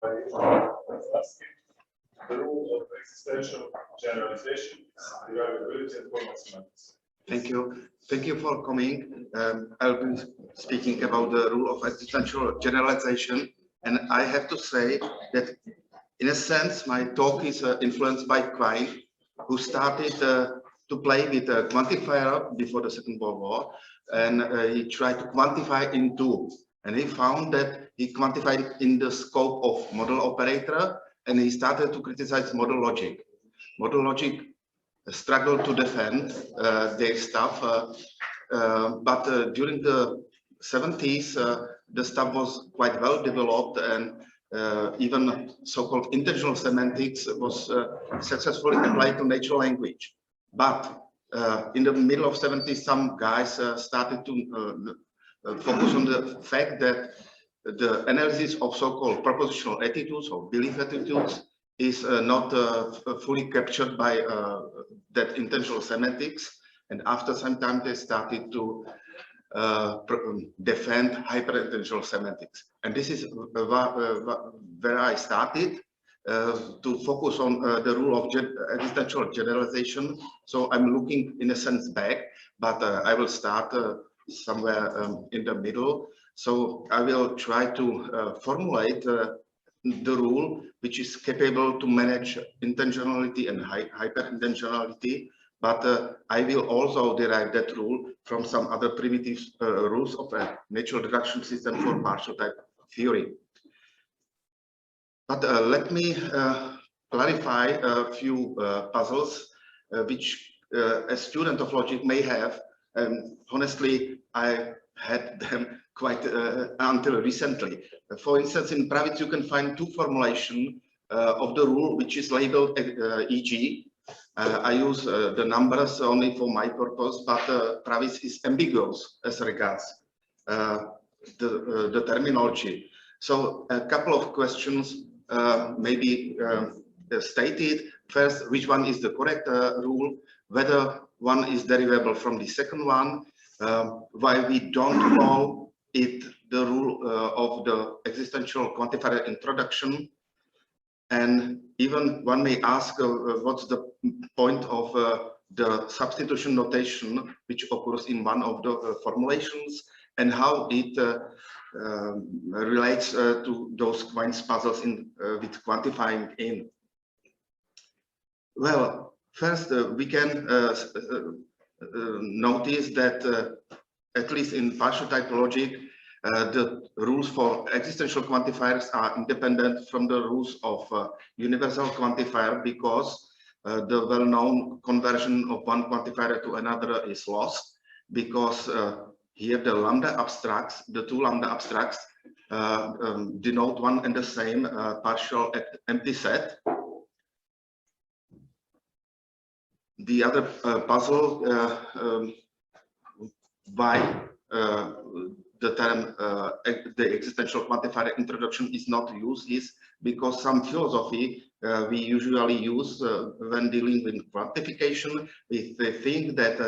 by Raclavský. The rule of existential generalization is derivability and formal semantics. Thank you. Thank you for coming. I'll be speaking about the rule of existential generalization. And I have to say that, in a sense, my talk is influenced by Quine, who started to play with a quantifier before the Second World War. And he tried to quantify in two. And he found that he quantified in the scope of model operator, and he started to criticize model logic. Model logic struggled to defend their stuff, but during the 70s, the stuff was quite well developed, and even so-called intentional semantics was successfully applied to natural language. But in the middle of 70s, some guys started to focus on the fact that the analysis of so-called propositional attitudes or belief attitudes is not fully captured by that intentional semantics. And after some time, they started to defend hyperintensional semantics. And this is where I started to focus on the rule of existential generalization. So I'm looking, in a sense, back, but I will start somewhere in the middle. So I will try to formulate the rule which is capable to manage intentionality and hyperintentionality, but I will also derive that rule from some other primitive rules of a natural deduction system for partial type theory. But let me clarify a few puzzles which a student of logic may have. Honestly, I had them quite until recently. For instance, in Pravitz, you can find two formulations of the rule, which is labeled e.g. I use the numbers only for my purpose, but Pravitz is ambiguous as regards the terminology. So a couple of questions may be stated. First, which one is the correct rule, whether one is derivable from the second one, why we don't call it the rule of the existential quantifier introduction. And even one may ask what's the point of the substitution notation which occurs in one of the formulations, and how it relates to those Quine's puzzles with quantifying in. Well, first we can notice that at least in partial type logic, the rules for existential quantifiers are independent from the rules of universal quantifier, because the well-known conversion of one quantifier to another is lost, because here the lambda abstracts, the two lambda abstracts denote one and the same partial empty set. The other puzzle why the term the existential quantifier introduction is not used is because some philosophy we usually use when dealing with quantification, we think that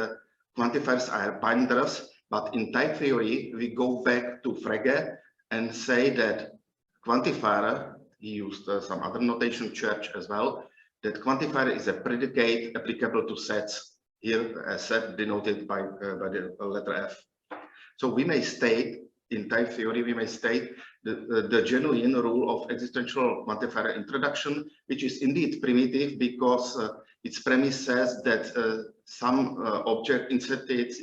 quantifiers are binders, but in type theory we go back to Frege and say that quantifier, he used some other notation, Church as well, that quantifier is a predicate applicable to sets, here a set denoted by the letter F. So we may state, in type theory, we may state the genuine rule of existential quantifier introduction, which is indeed primitive because its premise says that some object inserts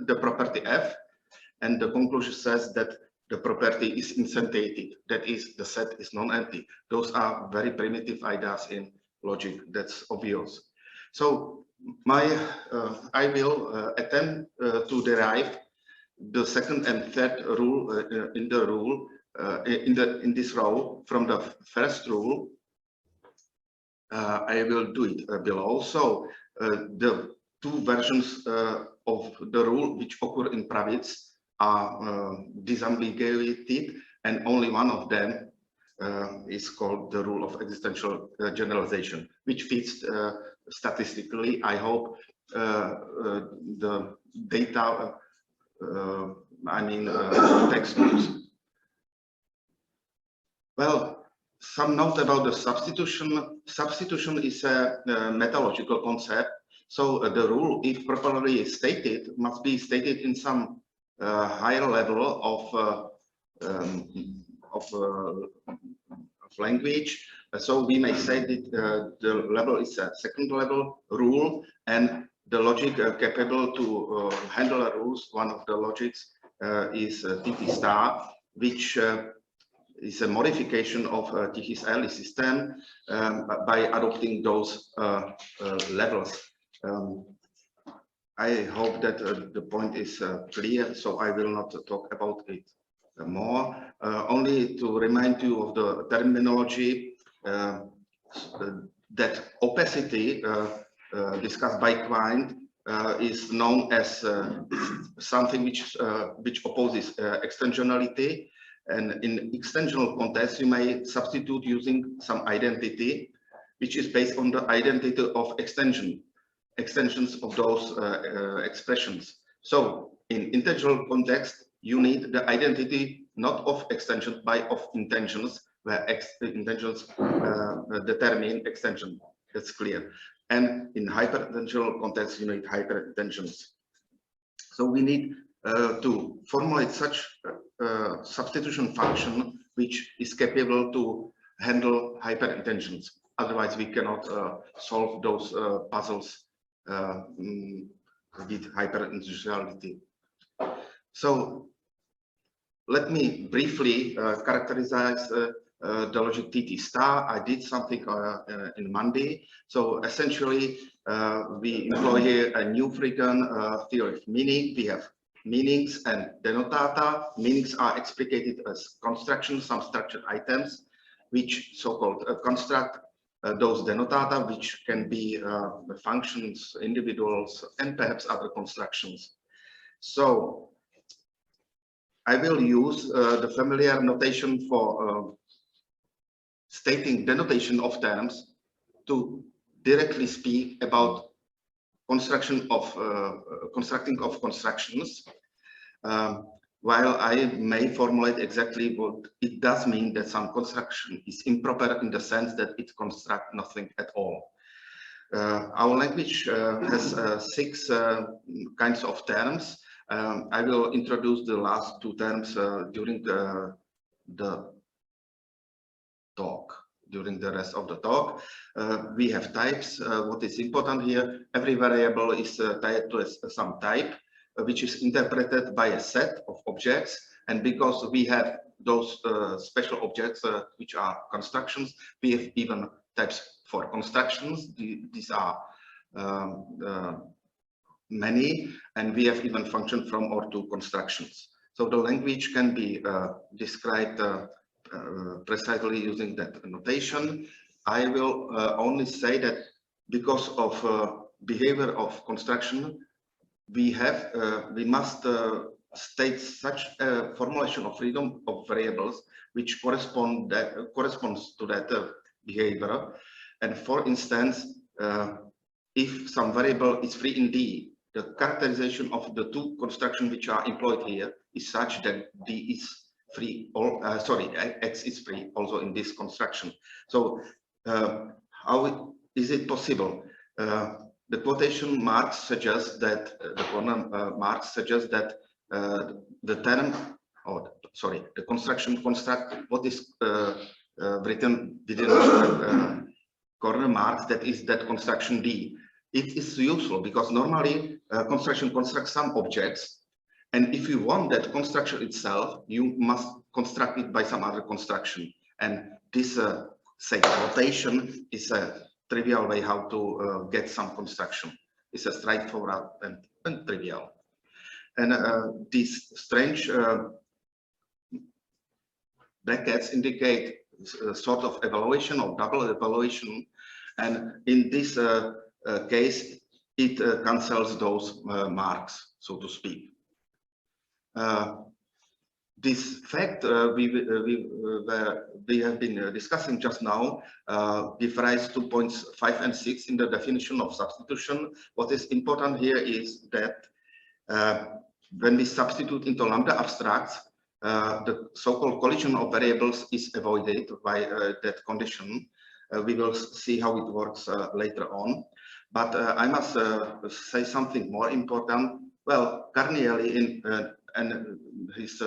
the property F, and the conclusion says that the property is instantiated, that is, the set is non-empty. Those are very primitive ideas in logic, that's obvious. So I will attempt to derive the second and third rule in this row from the first rule. I will do it below. So the two versions of the rule which occur in Pravitz are disambiguated, and only one of them is called the rule of existential generalization, which fits statistically, I hope, the data, textbooks. Well, some note about the substitution. Substitution is a metalogical concept. So the rule, if properly stated, must be stated in some higher level of language. So we may say that the level is a second level rule, and the logic capable to handle rules. One of the logics is TT star, which is a modification of Tichy's early system by adopting those levels. I hope that the point is clear, so I will not talk about it more. Only to remind you of the terminology that opacity discussed by Quine is known as something which opposes extensionality. And in extensional context, you may substitute using some identity, which is based on the identity of extensions of those expressions. So in intensional context, you need the identity not of extension, but of intentions, where intentions determine extension. That's clear. And in hyperintensional context, you need hyperintensions. So we need to formulate such substitution function which is capable to handle hyperintensions. Otherwise, we cannot solve those puzzles with hyperintensionality. So let me briefly characterize the logic TT star. I did something in Monday. So essentially, we employ here a new frequent theory of meaning. We have meanings and denotata. Meanings are explicated as constructions, some structured items, which so-called construct those denotata, which can be functions, individuals, and perhaps other constructions. So I will use the familiar notation for stating denotation of terms to directly speak about constructing of constructions, while I may formulate exactly what it does mean that some construction is improper in the sense that it constructs nothing at all. Our language has 6 kinds of terms. I will introduce the last 2 terms during the talk. During the rest of the talk, we have types. What is important here, every variable is tied to some type, which is interpreted by a set of objects. And because we have those special objects, which are constructions, we have even types for constructions. These are many, and we have even function from or to constructions. So the language can be described precisely using that notation. I will only say that because of behavior of construction, we must state such a formulation of freedom of variables which corresponds to that behavior. And for instance, if some variable is free in D, the characterization of the 2 constructions which are employed here is such that D is free, X is free also in this construction. So how is it possible? The quotation marks suggest that the term, the construction construct what is written within corner marks, that is that construction D. It is useful because normally construction constructs some objects, and if you want that construction itself, you must construct it by some other construction. And this say quotation is a trivial way how to get some construction. It's a straightforward and trivial. And these strange brackets indicate sort of evaluation or double evaluation. And in this case, it cancels those marks, so to speak. This fact we have been discussing just now give rise to points 5 and 6 in the definition of substitution. What is important here is that when we substitute into lambda abstracts, the so-called collision of variables is avoided by that condition. We will see how it works later on. But I must say something more important. Well, Carnielli and his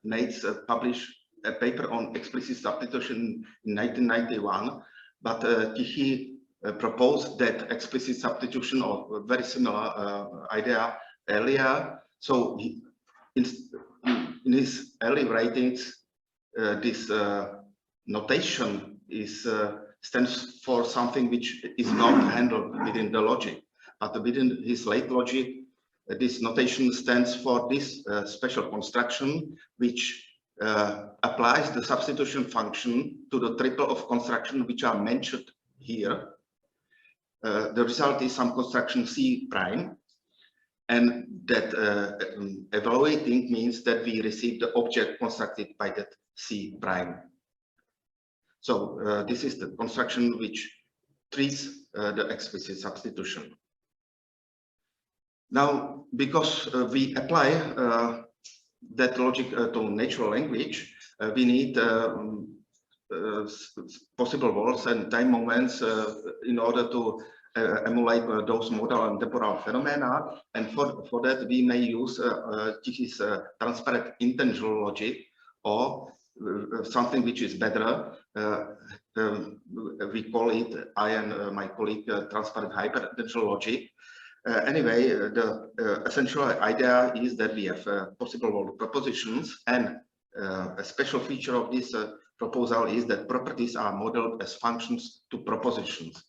mates published a paper on explicit substitution in 1991, but Tichy proposed that explicit substitution, or very similar idea earlier. So in his early writings, this notation stands for something which is not handled within the logic, but within his late logic, this notation stands for this special construction which applies the substitution function to the triple of construction which are mentioned here. The result is some construction C prime, and that evaluating means that we receive the object constructed by that C prime. So this is the construction which treats the explicit substitution. Now, because we apply that logic to natural language, we need possible worlds and time moments in order to emulate those modal and temporal phenomena. And for that, we may use Tichy's transparent intentional logic, or something which is better. We call it, I and my colleague, transparent hyperintensional logic. Anyway, the essential idea is that we have possible world propositions, and a special feature of this proposal is that properties are modeled as functions to propositions.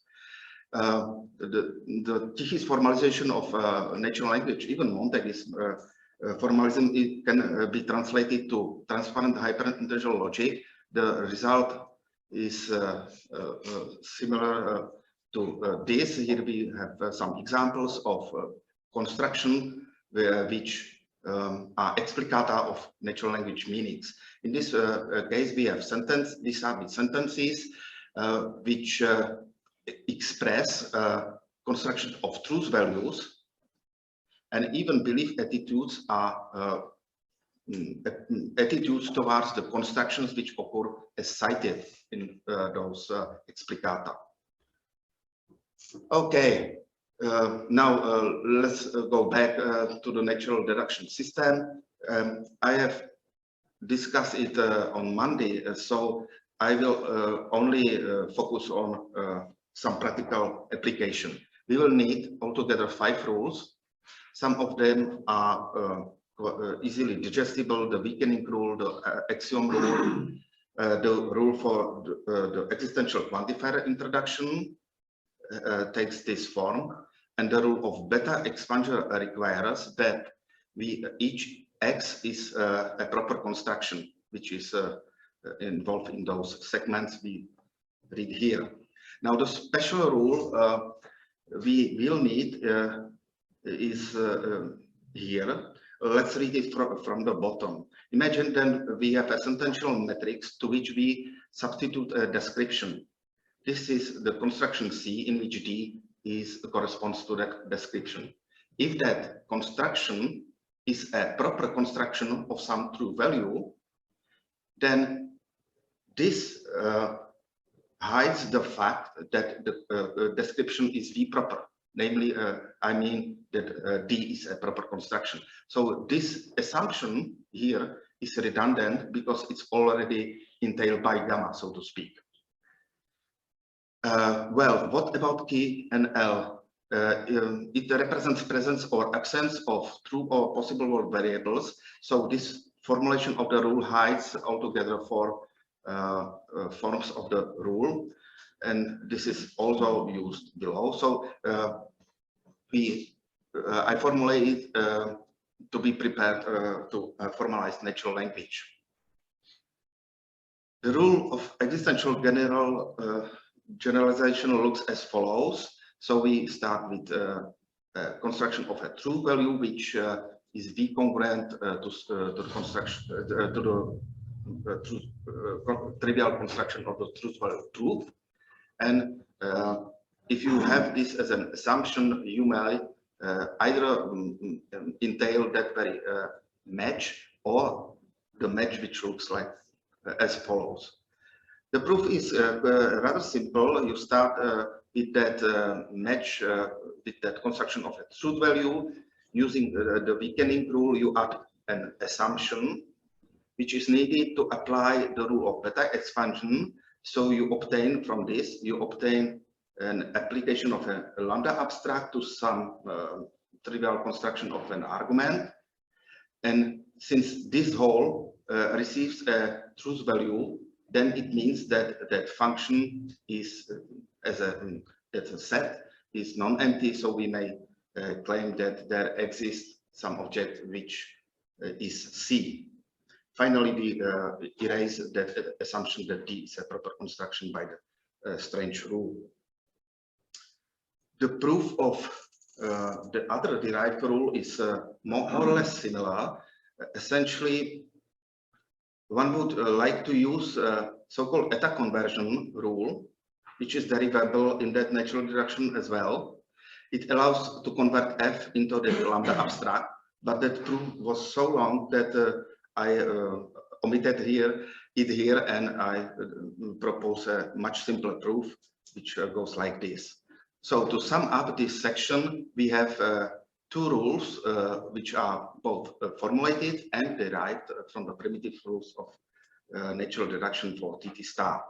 The Tichy's formalization of natural language, even Montague's formalism, it can be translated to transparent hyperintensional logic. The result is similar to this. Here we have some examples of construction which are explicata of natural language meanings. In this case, we have these are sentences which express construction of truth values, and even belief attitudes are attitudes towards the constructions which occur as cited in those explicata. Okay, now let's go back to the natural deduction system. I have discussed it on Monday, so I will only focus on some practical application. We will need altogether 5 rules. Some of them are easily digestible: the weakening rule, the axiom rule, the rule for the existential quantifier introduction takes this form, and the rule of beta expansion requires that each X is a proper construction, which is involved in those segments we read here. Now, the special rule we will need is here. Let's read it from the bottom. Imagine then we have a sentential matrix to which we substitute a description. This is the construction C, in which D corresponds to that description. If that construction is a proper construction of some true value, then this hides the fact that the description is V proper. Namely, I mean that D is a proper construction. So this assumption here is redundant because it's already entailed by gamma, so to speak. Well, what about key and L? It represents presence or absence of true or possible world variables. So this formulation of the rule hides altogether 4 forms of the rule, and this is also used below. So I formulate it to be prepared to formalize natural language. The rule of existential generalization looks as follows. So we start with construction of a true value, which is V congruent to the construction to the trivial construction of the truth value truth. And if you have this as an assumption, you may either entail that very match, or the match which looks like as follows. The proof is rather simple. You start with that match, with that construction of a truth value. Using the weakening rule, you add an assumption which is needed to apply the rule of beta expansion. So you obtain from this, you obtain an application of a lambda abstract to some trivial construction of an argument. And since this whole receives a truth value, then it means that that function is as a set is non-empty. So we may claim that there exists some object which is C. Finally, we erase that assumption that D is a proper construction by the strange rule. The proof of the other derived rule is more or less similar. Essentially, one would like to use so-called eta conversion rule, which is derivable in that natural deduction as well. It allows to convert F into the lambda abstract, but that proof was so long that I omitted it here, and I propose a much simpler proof, which goes like this. So to sum up this section, we have two rules which are both formulated and derived from the primitive rules of natural deduction for TT star.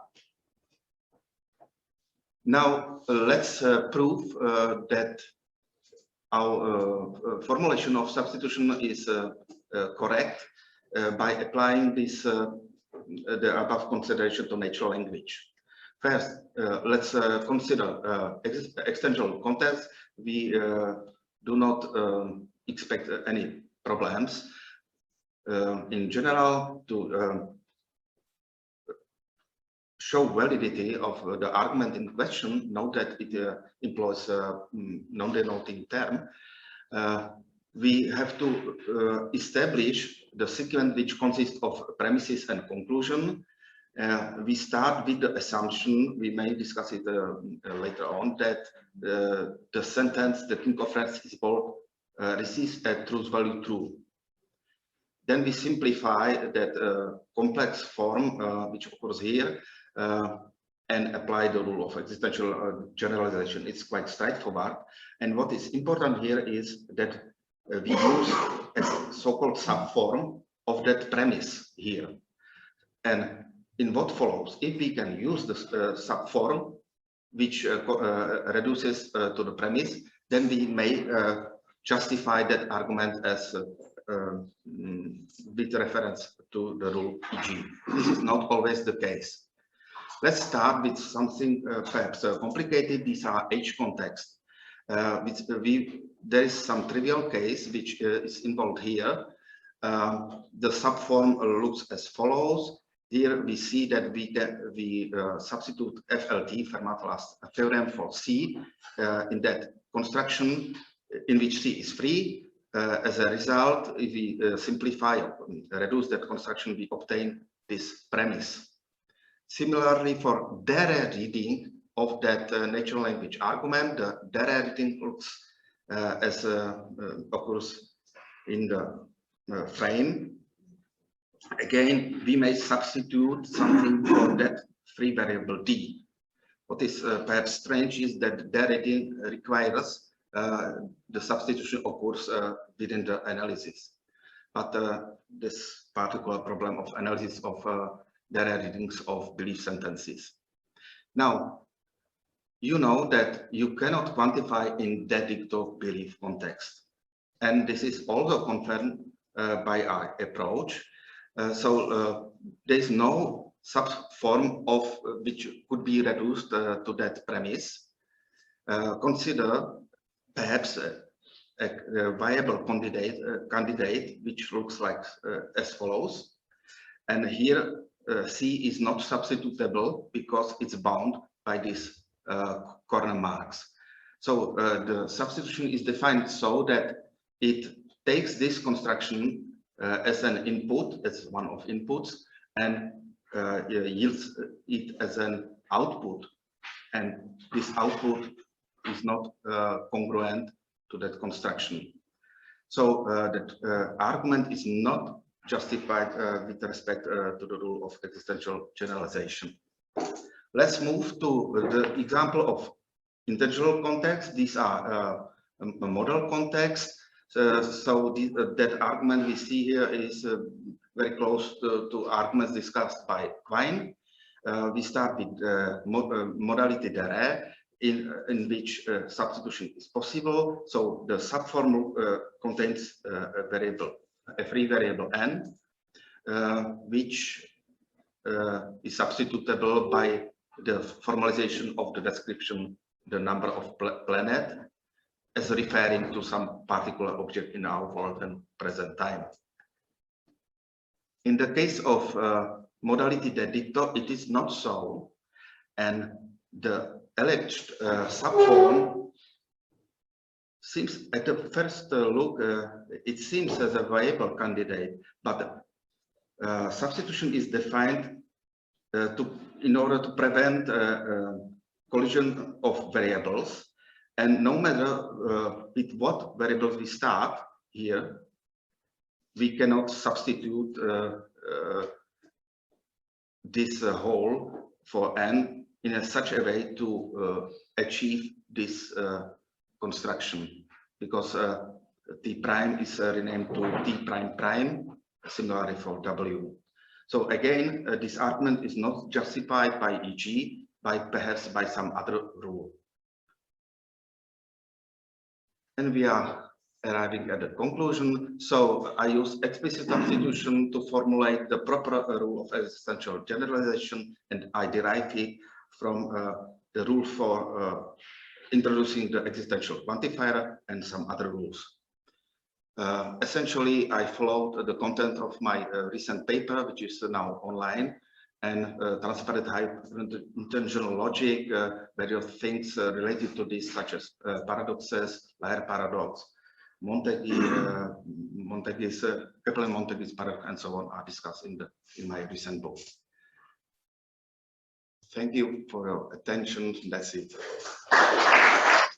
Now let's prove that our formulation of substitution is correct by applying this the above consideration to natural language. First, let's consider existential context. We do not expect any problems. In general, to show validity of the argument in question, note that it employs a non-denoting term. We have to establish the sequence which consists of premises and conclusion. We start with the assumption, we may discuss it later on, that the sentence, the king of friends is bold, receives a truth value true. Then we simplify that complex form which occurs here and apply the rule of existential generalization. It's quite straightforward. And what is important here is that we use a so-called subform of that premise here. And in what follows, if we can use the subform which reduces to the premise, then we may justify that argument as with reference to the rule e.g. This is not always the case. Let's start with something perhaps complicated. These are H contexts. There is some trivial case which is involved here. The subform looks as follows. Here we see that we substitute FLT, Fermat-Last theorem, for C in that construction in which C is free. As a result, if we simplify or reduce that construction, we obtain this premise. Similarly, for Dere reading of that natural language argument, the Dere reading looks as occurs in the frame. Again, we may substitute something for that free variable D. What is perhaps strange is that Dere reading requires the substitution occurs within the analysis. But this particular problem of analysis of Dere readings of belief sentences. Now, you know that you cannot quantify in that dicto belief context. And this is also confirmed by our approach. So there is no subform of which could be reduced to that premise. Consider perhaps a viable candidate which looks like as follows. And here C is not substitutable because it's bound by these corner marks. So the substitution is defined so that it takes this construction as an input, as one of inputs, and yields it as an output. And this output is not congruent to that construction. So that argument is not justified with respect to the rule of existential generalization. Let's move to the example of intentional context. These are a model context. That argument we see here is very close to arguments discussed by Quine. We start with modality there, in which substitution is possible. So the subform contains a free variable n, which is substitutable by the formalization of the description, the number of planet, as referring to some particular object in our world and present time. In the case of modality dedicto, it is not so, and the alleged subform seems, at the first look, it seems as a viable candidate, but substitution is defined in order to prevent collision of variables, and no matter with what variables we start here, we cannot substitute this whole for n in such a way to achieve this construction, because t prime is renamed to t prime prime, similarly for w. So again, this argument is not justified by e.g., perhaps by some other rule. And we are arriving at the conclusion. So I use explicit substitution to formulate the proper rule of existential generalization, and I derive it from the rule for introducing the existential quantifier and some other rules. Essentially, I followed the content of my recent paper, which is now online, and transferred hyperintensional logic, various things related to this, such as paradoxes, layer paradox, Montague's Kaplan-Montague's paradox, and so on, are discussed in my recent book. Thank you for your attention. That's it.